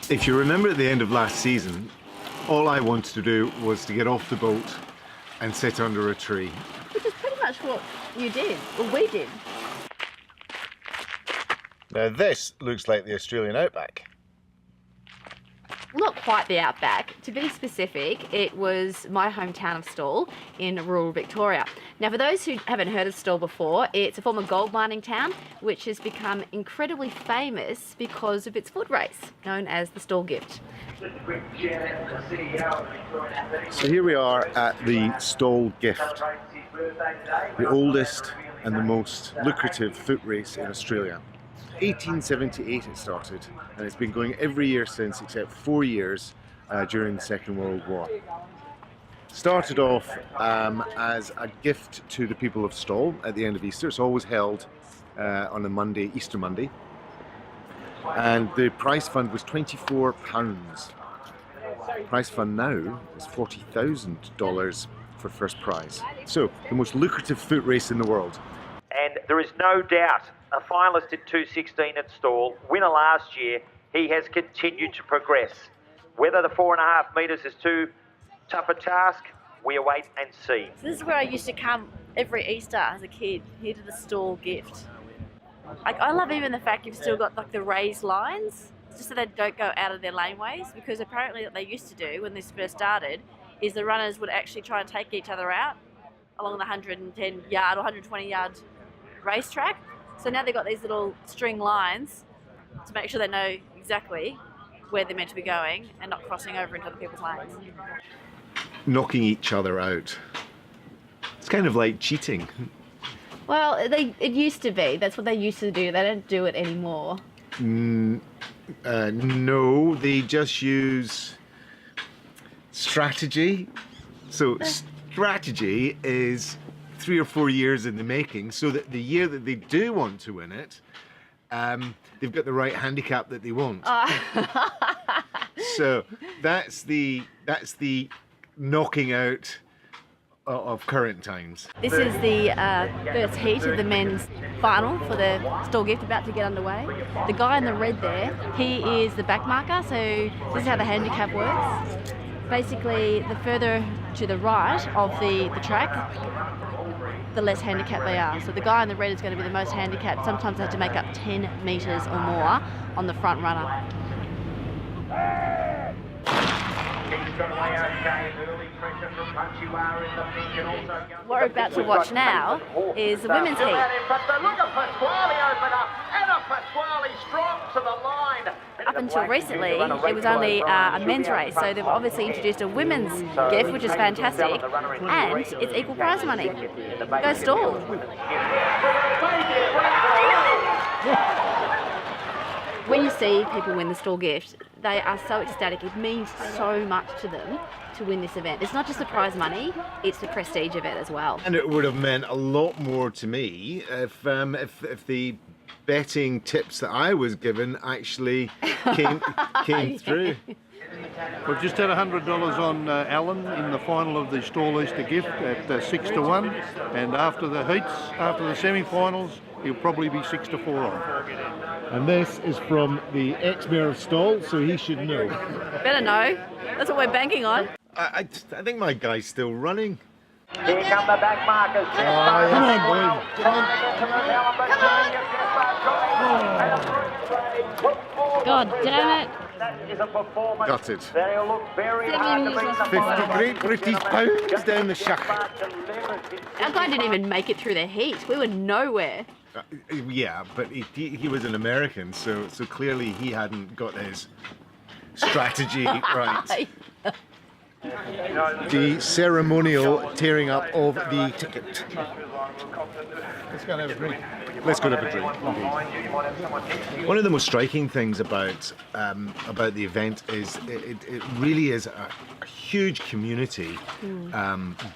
If you remember at the end of last season, all I wanted to do was to get off the boat and sit under a tree. Which is pretty much what you did, or we did. Now this looks like the Australian outback. Not quite the outback. To be specific, it was my hometown of Stawell in rural Victoria. Now, for those who haven't heard of Stawell before, it's a former gold mining town which has become incredibly famous because of its foot race, known as the Stawell Gift. So here we are at the Stawell Gift, the oldest and the most lucrative foot race in Australia. 1878 it started, and it's been going every year since, except 4 years during the Second World War. Started off as a gift to the people of Stawell at the end of Easter. It's always held on a Monday, Easter Monday, and the prize fund was £24. Prize fund now is $40,000 for first prize. So the most lucrative foot race in the world. And there is no doubt a finalist in 2:16 at Stawell, winner last year, he has continued to progress. Whether the 4.5 metres is too tough a task, we await and see. So this is where I used to come every Easter as a kid, here to the Stawell Gift. I love even the fact you've still got like the raised lines, just so they don't go out of their laneways, because apparently what they used to do when this first started is the runners would actually try and take each other out along the 110 yard or 120 yard racetrack. So now they've got these little string lines to make sure they know exactly where they're meant to be going and not crossing over into other people's lanes. Knocking each other out. It's kind of like cheating. Well, it used to be. That's what they used to do. They don't do it anymore. No, they just use strategy. So strategy is 3 or 4 years in the making, so that the year that they do want to win it, they've got the right handicap that they want. So that's the knocking out of current times. This is the first heat of the men's final for the Stawell Gift, about to get underway. The guy in the red there, he is the back marker, so this is how the handicap works. Basically, the further to the right of the track, the less handicapped they are. So the guy in the red is going to be the most handicapped. Sometimes they have to make up 10 metres or more on the front runner. What we're about to watch now is the women's heat. Up until recently, it was only a men's race, so they've obviously introduced a women's gift, which is fantastic, and it's equal prize money. Go Stawell! When you see people win the Stawell Gift, they are so ecstatic. It means so much to them to win this event. It's not just the prize money, it's the prestige of it as well. And it would have meant a lot more to me if the betting tips that I was given actually came through. We've just had $100 on Alan in the final of the Stawell Easter Gift at 6-1, and after the heats, after the semi-finals, he'll probably be 6-4 on. And this is from the ex-mayor of Stawell, so he should know. Better know. That's what we're banking on. I think my guy's still running. Here come the back markers. Come on, boy. God damn it. Gutted. 50 50 great British pounds down the shack. Our guy didn't even make it through the heat. We were nowhere. Yeah, but he was an American, so clearly he hadn't got his strategy right. The ceremonial tearing up of the ticket. Let's go and have a drink. Let's go and have a drink. One of the most striking things about the event is it really is a huge community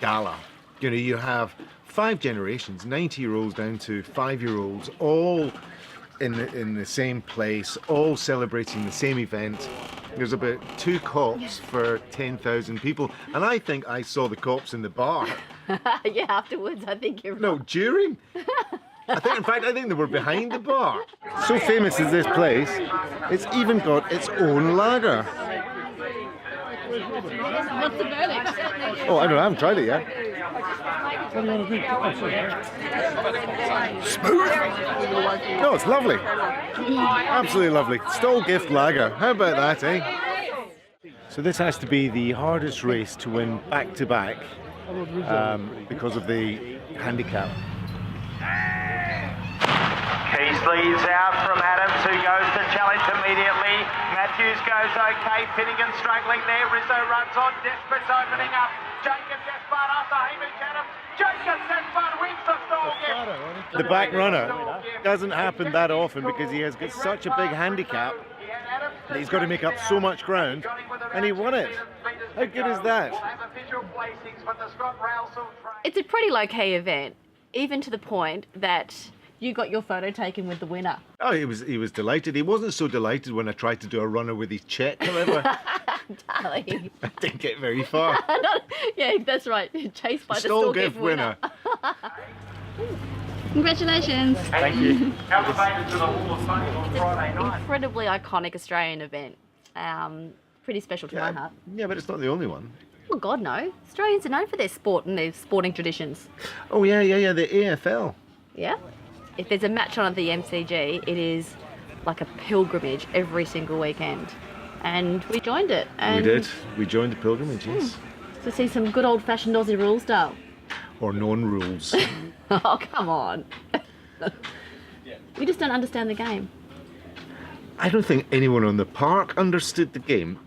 gala. You know, you have 5 generations, 90-year-olds down to 5-year-olds, all in the same place, all celebrating the same event. There's about 2 cops for 10,000 people, and I think I saw the cops in the bar. Yeah, afterwards, I think you're right. No, during. I think they were behind the bar. So famous is this place, it's even got its own lager. What's the verdict? Oh, I don't know, I haven't tried it yet. Smooth? No, it's lovely. Absolutely lovely. Stawell Gift lager. How about that, eh? So this has to be the hardest race to win back to back because of the handicap. Keys leads out from Adams, who goes to challenge immediately. Matthews goes okay. Finnegan struggling there. Rizzo runs on. Desperat's opening up. Jacob Despard after Hamish Adams. Jacob Despard wins the Stawell Gift. The back runner doesn't happen that often because he has got such a big handicap that he's got to make up so much ground, and he won it. How good is that? It's a pretty low-key event, even to the point that you got your photo taken with the winner. Oh, he was delighted. He wasn't so delighted when I tried to do a runner with his check, however. Darling. I didn't get very far. Yeah, that's right. Chased by the Stawell Stawell Gift winner. Congratulations. Thank you. Elevated to the Hall of Fame on Friday night. Incredibly iconic Australian event. Pretty special to my heart. Yeah, but it's not the only one. Oh God, no. Australians are known for their sport and their sporting traditions. Oh yeah, the AFL. Yeah. If there's a match on at the MCG, it is like a pilgrimage every single weekend. And we joined it. And We did. We joined the pilgrimage, yes. To see some good old-fashioned Aussie rules, Dale. Or non-rules. Oh, come on. We just don't understand the game. I don't think anyone on the park understood the game.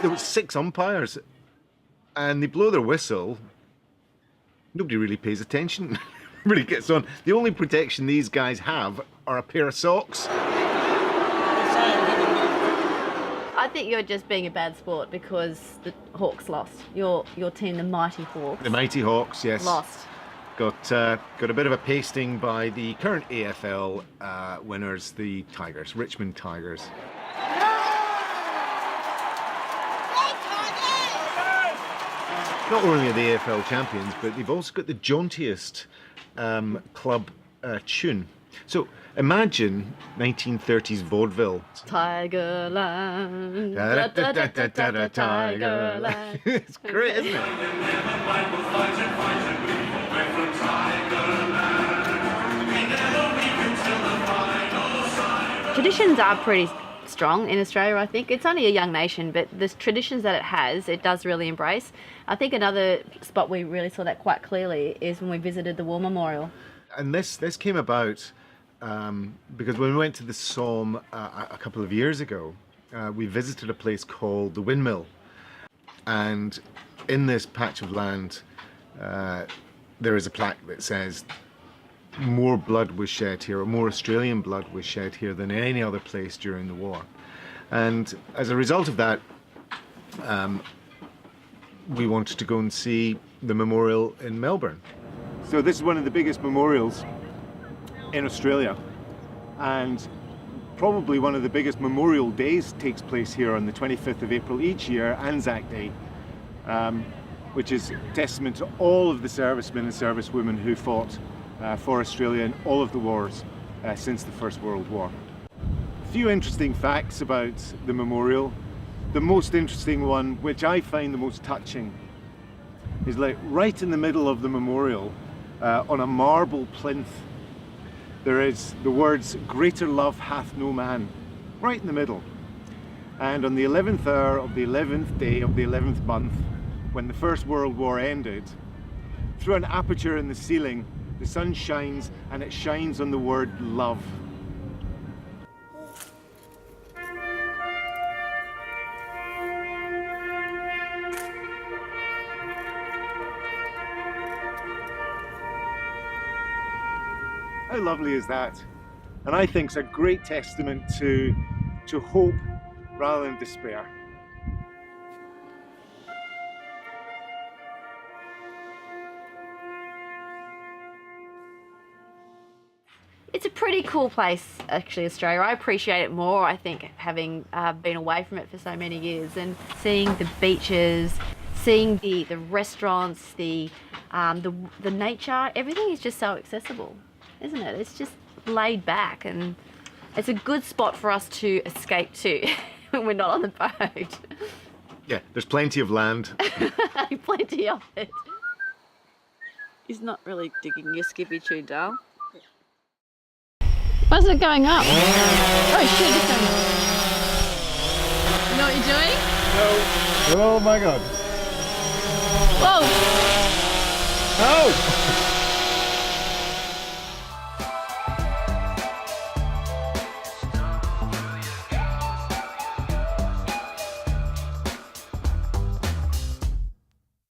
There were 6 umpires, and they blow their whistle. Nobody really pays attention. Really gets on. The only protection these guys have are a pair of socks. I think you're just being a bad sport because the Hawks lost. Your team, the Mighty Hawks. The Mighty Hawks, yes. Lost. Got a bit of a pasting by the current AFL winners, the Tigers, Richmond Tigers. Not only are they AFL champions, but they've also got the jauntiest club tune. So imagine 1930s vaudeville. Tigerland. Tigerland. It's great, isn't it? Traditions are pretty strong in Australia, I think. It's only a young nation, but the traditions that it does really embrace. I think another spot we really saw that quite clearly is when we visited the War Memorial. And this came about because when we went to the Somme a couple of years ago, we visited a place called the Windmill. And in this patch of land, there is a plaque that says, more blood was shed here, or more Australian blood was shed here than in any other place during the war. And as a result of that, we wanted to go and see the memorial in Melbourne. So this is one of the biggest memorials in Australia, and probably one of the biggest memorial days takes place here on the 25th of April each year, Anzac Day, which is testament to all of the servicemen and servicewomen who fought for Australia in all of the wars since the First World War. A few interesting facts about the memorial. The most interesting one, which I find the most touching, is like right in the middle of the memorial, on a marble plinth, there is the words, "Greater love hath no man," right in the middle. And on the 11th hour of the 11th day of the 11th month, when the First World War ended, through an aperture in the ceiling, the sun shines, and it shines on the word love. How lovely is that? And I think it's a great testament to hope rather than despair. It's a pretty cool place, actually, Australia. I appreciate it more, I think, having been away from it for so many years, and seeing the beaches, seeing the restaurants, the nature, everything is just so accessible, isn't it? It's just laid back, and it's a good spot for us to escape to when we're not on the boat. Yeah, there's plenty of land. Plenty of it. He's not really digging your skippy too, Dal. Why's it going up? Oh shit, it's going up. You know what you're doing? No. Oh my god. Whoa! Oh!